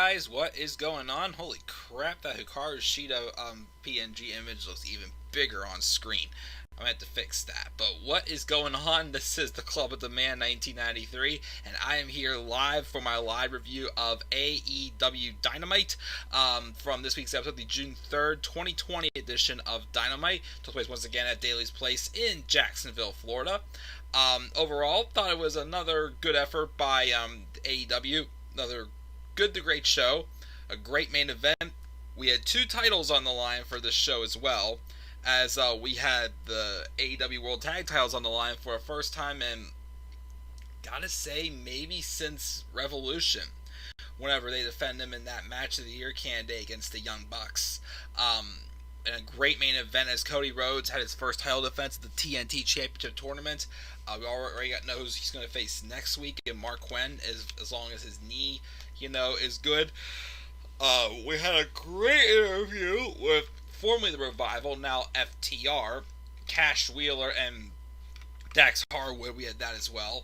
guys, what is going on? Holy crap, that Hikaru Shida PNG image looks even bigger on screen. I'm going to have to fix that. But what is going on? This is the Club of the Man 1993, and I am here live for my live review of AEW Dynamite from this week's episode, the June 3rd, 2020 edition of Dynamite. Took place once again at Daly's Place in Jacksonville, Florida. Overall, thought it was another good effort by AEW. Another good to great show. A great main event. We had two titles on the line for this show as well, as we had the AEW World Tag Titles on the line for the first time in, gotta say, maybe since Revolution, whenever they defend them in that match of the year candidate against the Young Bucks. And a great main event as Cody Rhodes had his first title defense at the TNT Championship Tournament. We already know who he's going to face next week in Mark Quinn, as long as his knee, is good. We had a great interview with formerly the Revival, now FTR, Cash Wheeler and Dax Harwood. We had that as well.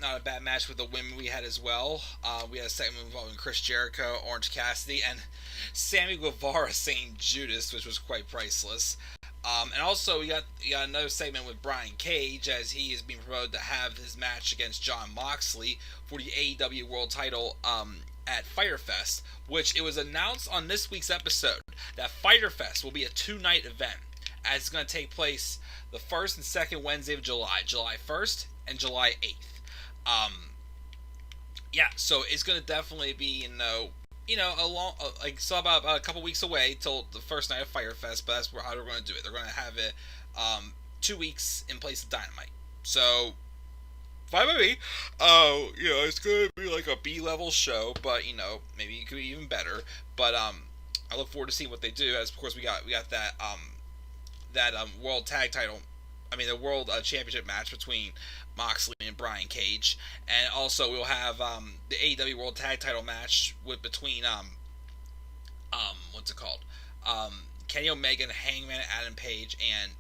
Not a bad match with the women we had as well. We had a segment involving Chris Jericho, Orange Cassidy, and Sammy Guevara saying Judas, which was quite priceless. And also, we got another segment with Brian Cage, as he is being promoted to have his match against Jon Moxley for the AEW World Title at Fyter Fest, which it was announced on this week's episode that Fyter Fest will be a two-night event, as it's going to take place the first and second Wednesday of July 1st and July 8th. So it's going to definitely be, about a couple weeks away till the first night of Fyter Fest, but that's how they're going to do it. They're going to have it 2 weeks in place of Dynamite. So, fine by me. It's going to be like a B-level show, but, maybe it could be even better. But, I look forward to seeing what they do, as, of course, we got that World Tag Title, the World Championship match between Moxley and Brian Cage, and also we'll have the AEW World Tag Title match between Kenny Omega and Hangman Adam Page and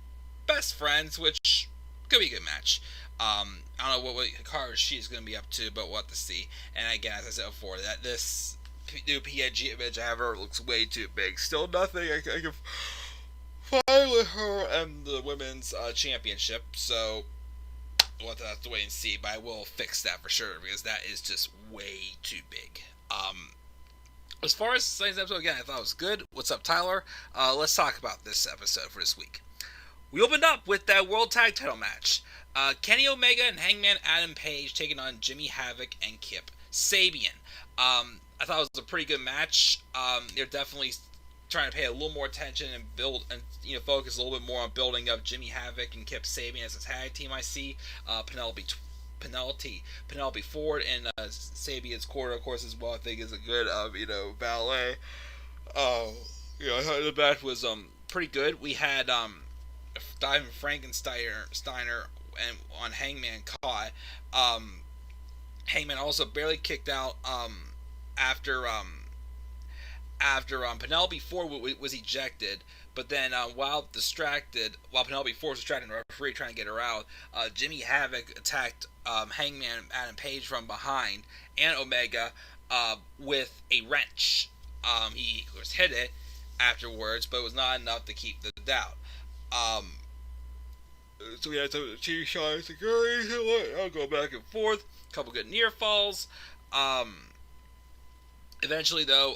Best Friends, which could be a good match. I don't know what Hikaru Shida is going to be up to, but we'll have to see. And again, as I said before, that this new PNG image I have her looks way too big. Still nothing I can find with her and the women's championship, so we'll have to wait and see, but I will fix that for sure, because that is just way too big. As far as today's episode, again, I thought it was good. What's up, Tyler? Let's talk about this episode for this week. We opened up with that World Tag Title match. Kenny Omega and Hangman Adam Page taking on Jimmy Havoc and Kip Sabian. I thought it was a pretty good match. They're definitely trying to pay a little more attention and build and focus a little bit more on building up Jimmy Havoc and Kip Sabian as a tag team. I see Penelope Ford and Sabian's quarter, of course, as well. I think is a good ballet. I thought the match was pretty good. We had Diamond Frankensteiner and on Hangman caught. Hangman also barely kicked out after Penelope Ford was ejected, but then while Penelope Ford was distracted and the referee trying to get her out, Jimmy Havoc attacked Hangman Adam Page from behind and Omega with a wrench. He, of course, hit it afterwards, but it was not enough to keep the doubt. So we had some Shawn security. I'll go back and forth. A couple good near falls. Eventually, though,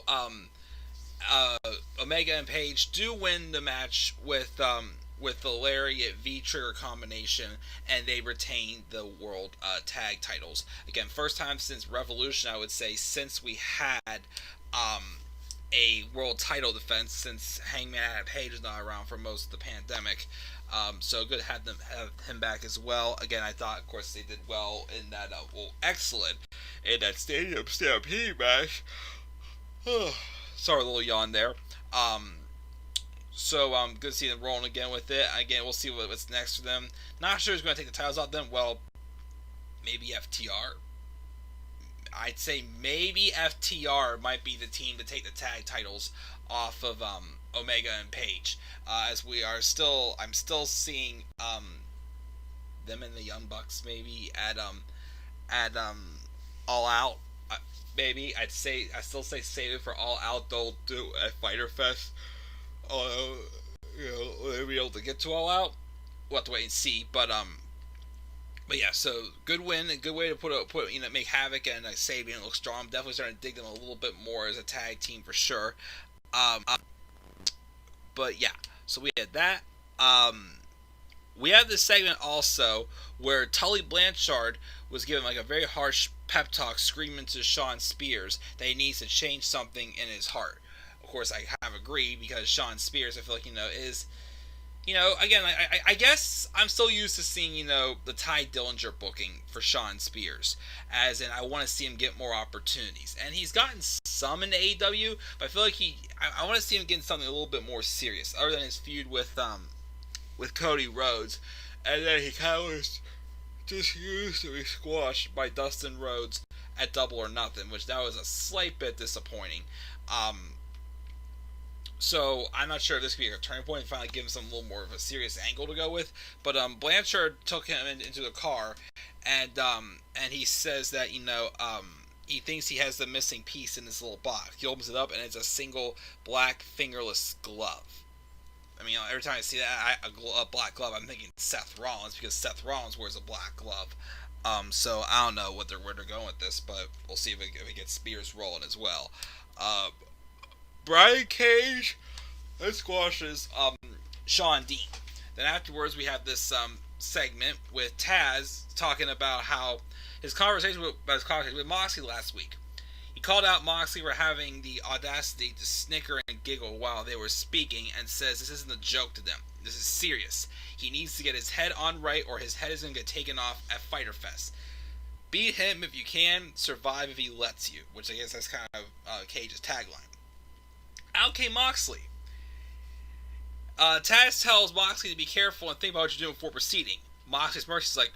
Omega and Page do win the match with the Lariat V-Trigger combination, and they retain the World Tag Titles. Again, first time since Revolution, I would say, since we had a World Title defense, since Hangman Adam Page is not around for most of the pandemic. So good to have him back as well. Again, I thought, of course, they did well in that, excellent in that Stadium Stampede match. Sorry, a little yawn there. Good to see them rolling again with it. Again, we'll see what's next for them. Not sure who's going to take the titles off them. Well, maybe FTR. I'd say maybe FTR might be the team to take the tag titles off of Omega and Page. As I'm still seeing them and the Young Bucks maybe at All Out. maybe. I still say save it for All Out. They'll do at Fyter Fest. Will they be able to get to All Out? We'll have to wait and see. But yeah, so good win, a good way to make Havoc and Sabian look strong. I'm definitely starting to dig them a little bit more as a tag team for sure. But yeah, so we had that. We have this segment also where Tully Blanchard was given like a very harsh pep talk, screaming to Shawn Spears that he needs to change something in his heart. Of course, I have agreed because Shawn Spears, I feel like is. Again, I guess I'm still used to seeing, the Ty Dillinger booking for Shawn Spears. As in, I want to see him get more opportunities. And he's gotten some in AEW, but I feel like I want to see him getting something a little bit more serious, other than his feud with Cody Rhodes. And then he kind of was just used to be squashed by Dustin Rhodes at Double or Nothing, which that was a slight bit disappointing. So I'm not sure if this could be a turning point and finally give him some little more of a serious angle to go with. But Blanchard took him into the car, and he says that he thinks he has the missing piece in this little box. He opens it up and it's a single black fingerless glove. I mean, every time I see that a black glove, I'm thinking Seth Rollins because Seth Rollins wears a black glove. So I don't know where they're going with this, but we'll see if it gets Spears rolling as well. Brian Cage squashes Shawn Dean. Then afterwards we have this segment with Tazz talking about how his conversation with Moxley last week. He called out Moxley for having the audacity to snicker and giggle while they were speaking and says this isn't a joke to them. This is serious. He needs to get his head on right or his head is going to get taken off at Fyter Fest. Beat him if you can, survive if he lets you, which I guess that's kind of Cage's tagline. Out came Moxley. Taz tells Moxley to be careful and think about what you're doing before proceeding. Moxley's Mercy's like,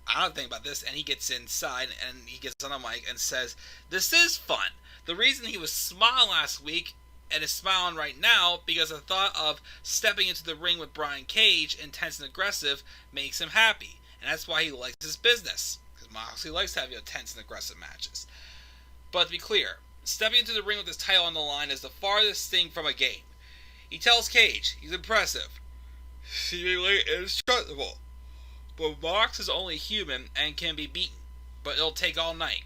I don't think about this, and he gets inside and he gets on a mic and says, this is fun. The reason he was smiling last week and is smiling right now because the thought of stepping into the ring with Brian Cage, intense and aggressive, makes him happy. And that's why he likes his business. Because Moxley likes to have tense and aggressive matches. But to be clear, stepping into the ring with his title on the line is the farthest thing from a game. He tells Cage he's impressive, seemingly indestructible, but Mox is only human and can be beaten, but it'll take all night.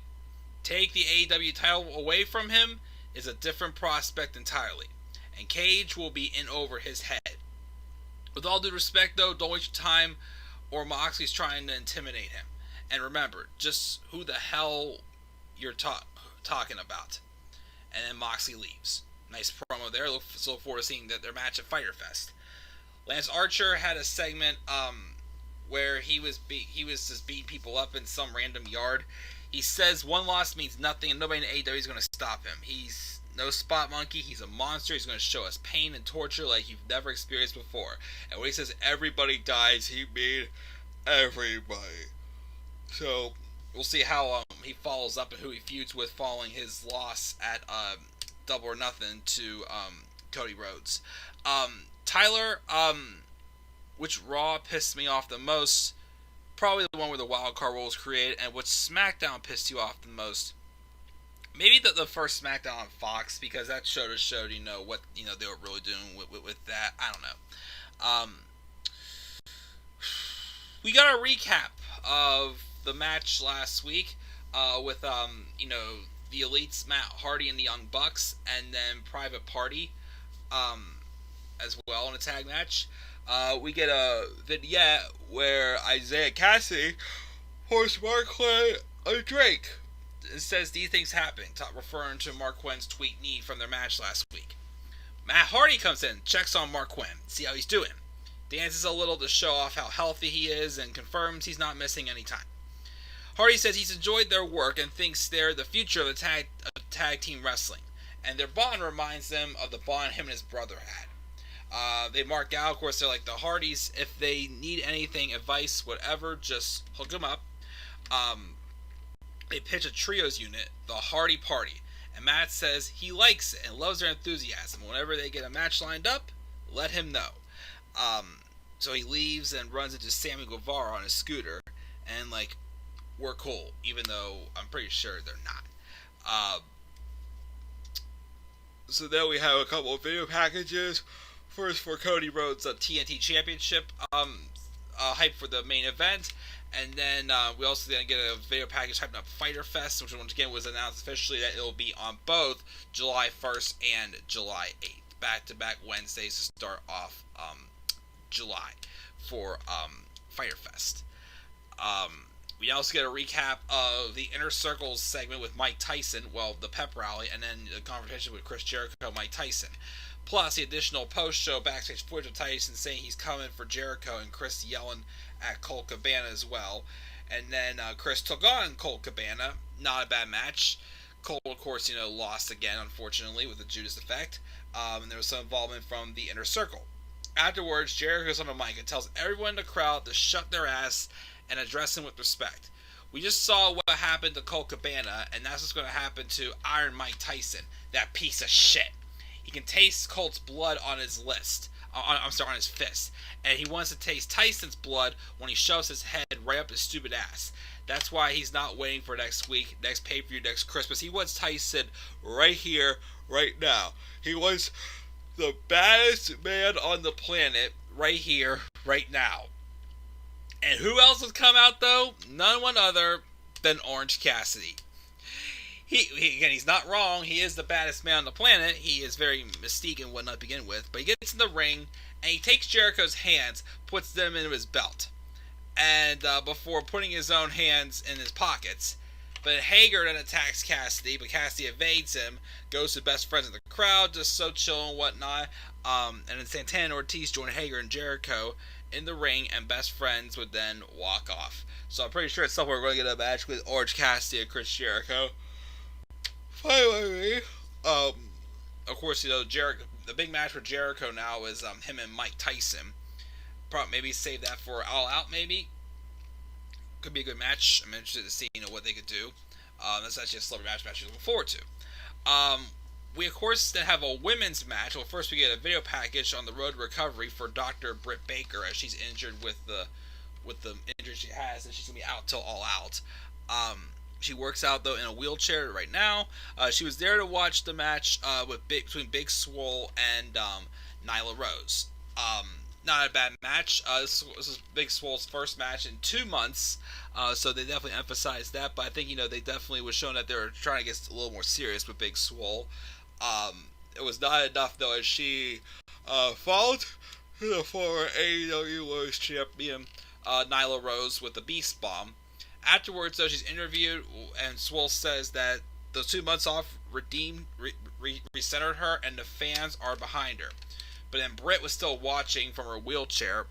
Take the AEW title away from him is a different prospect entirely, and Cage will be in over his head. With all due respect though, don't waste your time or Moxley's trying to intimidate him. And remember, just who the hell you're talking about. And then Moxley leaves. Nice promo there. Look forward to seeing their match at Fyter Fest. Lance Archer had a segment where he was just beating people up in some random yard. He says one loss means nothing and nobody in AEW is going to stop him. He's no spot monkey. He's a monster. He's going to show us pain and torture like you've never experienced before. And when he says everybody dies, he means everybody. So we'll see how he follows up and who he feuds with following his loss at Double or Nothing to Cody Rhodes. Tyler, which Raw pissed me off the most? Probably the one where the wild card rule was created. And which SmackDown pissed you off the most? Maybe the first SmackDown on Fox, because that showed what they were really doing with that. I don't know. We got a recap of the match last week with the Elites, Matt Hardy and the Young Bucks, and then Private Party as well in a tag match. We get a vignette where Isaiah Cassidy hosts Mark Quinn and Drake. It says these things happen, referring to Mark Quinn's tweaked knee from their match last week. Matt Hardy comes in, checks on Mark Quinn, see how he's doing. Dances a little to show off how healthy he is and confirms he's not missing any time. Hardy says he's enjoyed their work and thinks they're the future of the tag team wrestling. And their bond reminds them of the bond him and his brother had. They mark out, of course, they're like the Hardys. If they need anything, advice, whatever, just hook them up. They pitch a trios unit, the Hardy Party. And Matt says he likes it and loves their enthusiasm. Whenever they get a match lined up, let him know. So he leaves and runs into Sammy Guevara on a scooter. And, we're cool, even though I'm pretty sure they're not. Um, so then we have a couple of video packages. First for Cody Rhodes' TNT Championship hype for the main event. And then we also then get a video package hyping up Fyter Fest, which once again was announced officially that it will be on both July 1st and July 8th. Back-to-back Wednesdays to start off July for Fyter Fest. We also get a recap of the Inner Circles segment with Mike Tyson, the pep rally, and then the conversation with Chris Jericho, Mike Tyson. Plus the additional post-show backstage footage of Tyson saying he's coming for Jericho, and Chris yelling at Colt Cabana as well. And then Chris took on Colt Cabana. Not a bad match. Colt, of course, lost again, unfortunately, with the Judas effect. And there was some involvement from the Inner Circle. Afterwards, Jericho goes on the mic and tells everyone in the crowd to shut their ass and address him with respect. We just saw what happened to Colt Cabana, and that's what's going to happen to Iron Mike Tyson, that piece of shit. He can taste Colt's blood on his on his fist, and he wants to taste Tyson's blood when he shoves his head right up his stupid ass. That's why he's not waiting for next week, next pay-per-view, next Christmas. He wants Tyson right here, right now. He wants the baddest man on the planet right here, right now. And who else has come out, though? None one other than Orange Cassidy. Again, he's not wrong. He is the baddest man on the planet. He is very mystique and whatnot to begin with. But he gets in the ring, and he takes Jericho's hands, puts them into his belt. And before putting his own hands in his pockets. But Hager then attacks Cassidy, but Cassidy evades him, goes to best friends in the crowd, just so chill and whatnot. And then Santana and Ortiz join Hager and Jericho in the ring, and best friends would then walk off. So I'm pretty sure at some point we're going to get a match with Orange Cassidy and Chris Jericho. Finally, of course, Jericho. The big match for Jericho now is him and Mike Tyson. Probably maybe save that for All Out. Maybe could be a good match. I'm interested to see what they could do. That's actually a celebrity match I'm looking forward to. We of course then have a women's match. Well, first we get a video package on the road to recovery for Dr. Britt Baker as she's injured with the injury she has, and she's gonna be out till All Out. She works out though in a wheelchair right now. She was there to watch the match between Big Swole and Nyla Rose. Not a bad match. This is Big Swole's first match in 2 months, so they definitely emphasized that. But I think they definitely was showing that they were trying to get a little more serious with Big Swole. It was not enough though, as she followed the former AEW World Champion Nyla Rose with the Beast Bomb. Afterwards, though, she's interviewed, and Swole says that those 2 months off recentered her, and the fans are behind her. But then Britt was still watching from her wheelchair,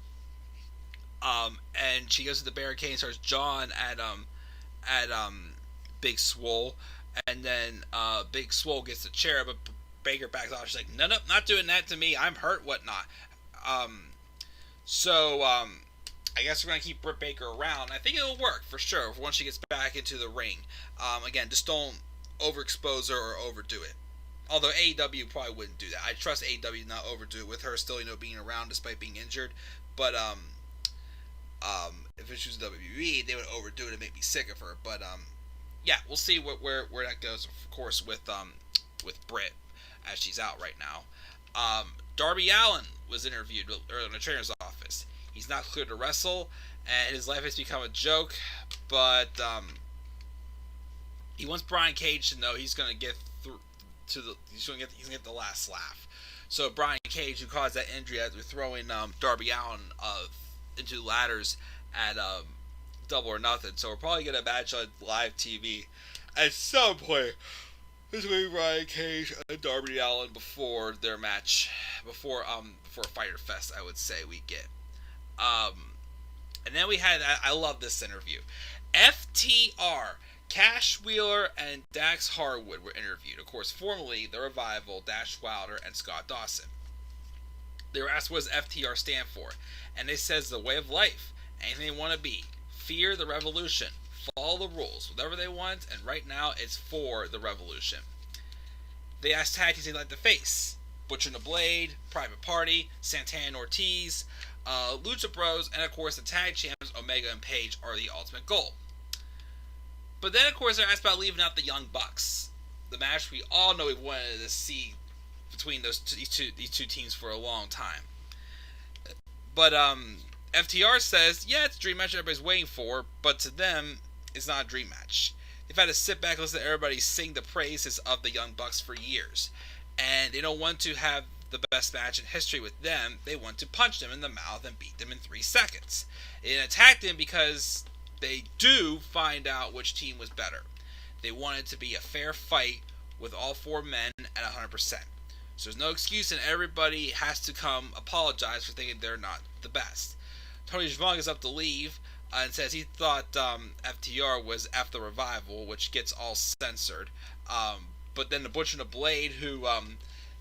and she goes to the barricade and starts jawing at Big Swole, and then Big Swole gets the chair, but Baker backs off. She's like, no, not doing that to me. I'm hurt, whatnot. I guess we're going to keep Britt Baker around. I think it'll work, for sure, once she gets back into the ring. Again, just don't overexpose her or overdo it. Although AEW probably wouldn't do that. I trust AEW not overdo it with her still, being around despite being injured. But, if it was WWE, they would overdo it and make me sick of her. But, yeah, we'll see where that goes, of course, with Britt, as she's out right now. Darby Allin was interviewed earlier in the trainer's office. He's not cleared to wrestle, and his life has become a joke, but he wants Brian Cage to know he's going to get through he's going to get the last laugh. So Brian Cage, who caused that injury after throwing Darby Allin into ladders at Double or Nothing. So we're probably going to match on live TV at some point between Brian Cage and Darby Allin before their match, before Fyter Fest, I would say we get. And then we had, I love this interview. FTR, Cash Wheeler, and Dax Harwood were interviewed. Of course, formerly The Revival, Dash Wilder, and Scott Dawson. They were asked what does FTR stand for, and they says the way of life, anything they want to be, fear the revolution, follow the rules, whatever they want, and right now it's for the revolution. They asked tag teams they'd like to face: Butcher and the Blade, Private Party, Santana and Ortiz, Lucha Bros, and of course the tag champs Omega and Paige are the ultimate goal. But then of course they're asked about leaving out the Young Bucks. the match we all know we wanted to see between these two teams for a long time. But FTR says, yeah, it's a dream match everybody's waiting for, but to them, it's not a dream match. They've had to sit back and listen to everybody sing the praises of the Young Bucks for years. And they don't want to have the best match in history with them. They want to punch them in the mouth and beat them in 3 seconds. And attack them because they do find out which team was better. They want it to be a fair fight with all 4 men at 100%. So there's no excuse, and everybody has to come apologize for thinking they're not the best. Tony Schiavone is up to leave and says he thought FTR was after the Revival, which gets all censored. But then the Butcher and the Blade, who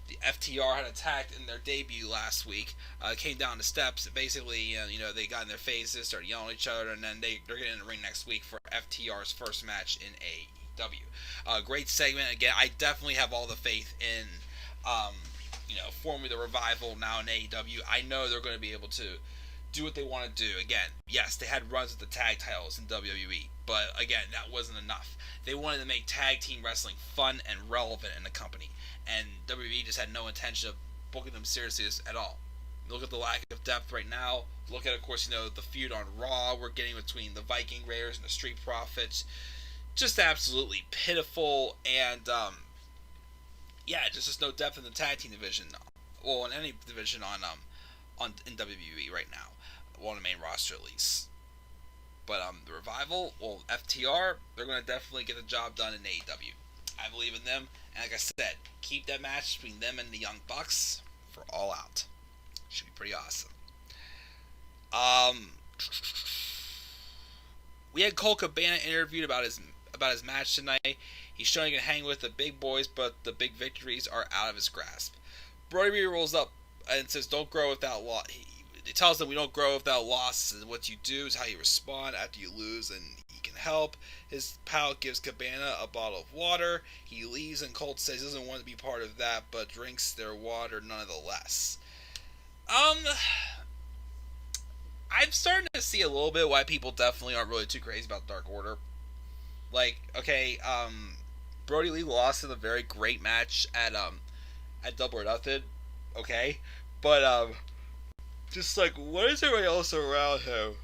the FTR had attacked in their debut last week, came down the steps. Basically, they got in their faces, started yelling at each other, and then they're getting in the ring next week for FTR's first match in AEW. Great segment. Again, I definitely have all the faith in forming the Revival now in AEW. I know they're going to be able to do what they want to do. Again, yes, they had runs with the tag titles in WWE, but again, that wasn't enough. They wanted to make tag team wrestling fun and relevant in the company, and WWE just had no intention of booking them seriously at all. Look at the lack of depth right now. Look at, of course, the feud on Raw we're getting between the Viking Raiders and the Street Profits. Just absolutely pitiful, and just no depth in the tag team division. Well, in any division in WWE right now. Well, on the main roster at least. But the Revival, FTR, they're going to definitely get the job done in AEW. I believe in them, and like I said, keep that match between them and the Young Bucks for All Out. Should be pretty awesome. We had Colt Cabana interviewed about his match tonight. He's showing he can hang with the big boys, but the big victories are out of his grasp. Brody Lee rolls up and says, "Don't grow without loss." He tells them we don't grow without losses. What you do is how you respond after you lose, and he can help. His pal gives Cabana a bottle of water. He leaves, and Colt says he doesn't want to be part of that, but drinks their water nonetheless. I'm starting to see a little bit why people definitely aren't really too crazy about Dark Order. Like, okay, Brody Lee lost in a very great match at Double or Nothing, okay, but just like, what is everybody else around him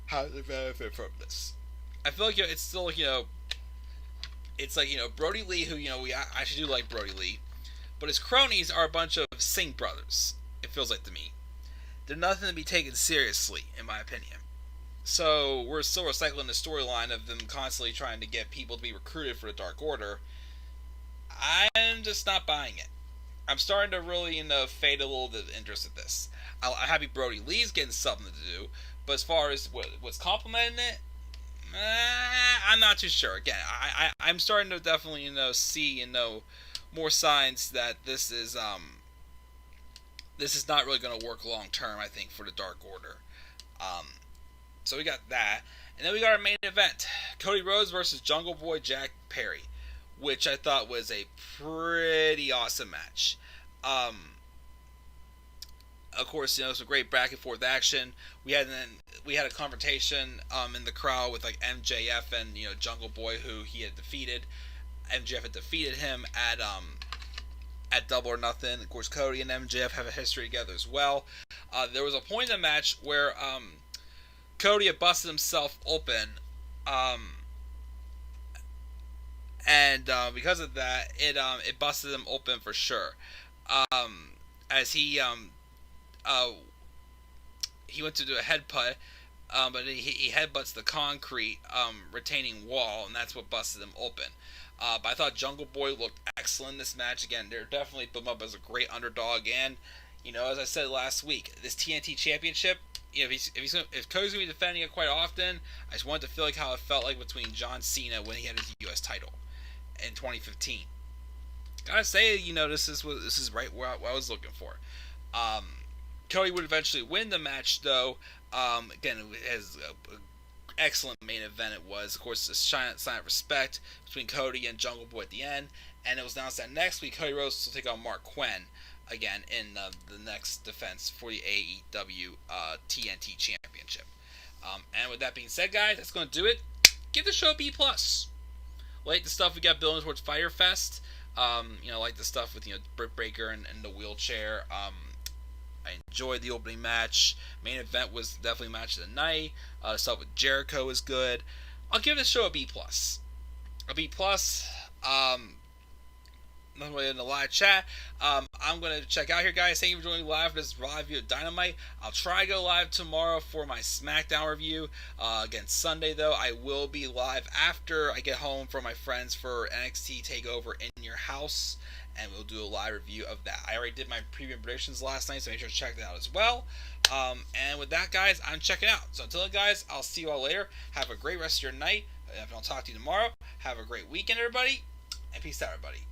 how to benefit from this? I feel like it's still it's like Brody Lee, who we actually do like Brody Lee, but his cronies are a bunch of Singh brothers. It feels like to me, they're nothing to be taken seriously, in my opinion. So we're still recycling the storyline of them constantly trying to get people to be recruited for the Dark Order. I'm just not buying it. I'm starting to really, fade a little bit of interest in this. I'm happy Brody Lee's getting something to do, but as far as what's complimenting it, I'm not too sure. Again, I'm starting to definitely, see, more signs that this is not really going to work long term, I think, for the Dark Order. So we got that. And then we got our main event. Cody Rhodes versus Jungle Boy Jack Perry, which I thought was a pretty awesome match. Of course, some great back and forth action. We had a confrontation in the crowd with like MJF and Jungle Boy, who he had defeated. MJF had defeated him at Double or Nothing. Of course, Cody and MJF have a history together as well. There was a point in the match where Cody had busted himself open, and because of that, it busted him open for sure. As he went to do a headbutt, but he headbutts the concrete retaining wall, and that's what busted him open. But I thought Jungle Boy looked excellent in this match. Again, they're definitely put him up as a great underdog, and as I said last week, this TNT Championship, if Cody's gonna be defending it quite often, I just wanted to feel like how it felt like between John Cena when he had his U.S. title in 2015. Gotta say, this is right where I was looking for. Cody would eventually win the match, though. Again, it has an excellent main event. It was, of course, a sign of respect between Cody and Jungle Boy at the end, and it was announced that next week Cody Rhodes will take on Mark Quinn again in the next defense for the AEW TNT Championship. And with that being said, guys, that's going to do it. Give the show a B+. Like the stuff we got building towards Fyter Fest. Like the stuff with Britt Baker and the wheelchair. I enjoyed the opening match. Main event was definitely match of the night. Stuff with Jericho is good. I'll give this show a B plus. A B plus. Nothing really in the live chat. I'm going to check out here, guys. Thank you for joining live for this live view of Dynamite. I'll try to go live tomorrow for my SmackDown review. Against Sunday, though, I will be live after I get home from my friends for NXT TakeOver in Your House. And we'll do a live review of that. I already did my preview predictions last night, so make sure to check that out as well. And with that, guys, I'm checking out. So until then, guys, I'll see you all later. Have a great rest of your night. If I don't talk to you tomorrow, have a great weekend, everybody. And peace out, everybody.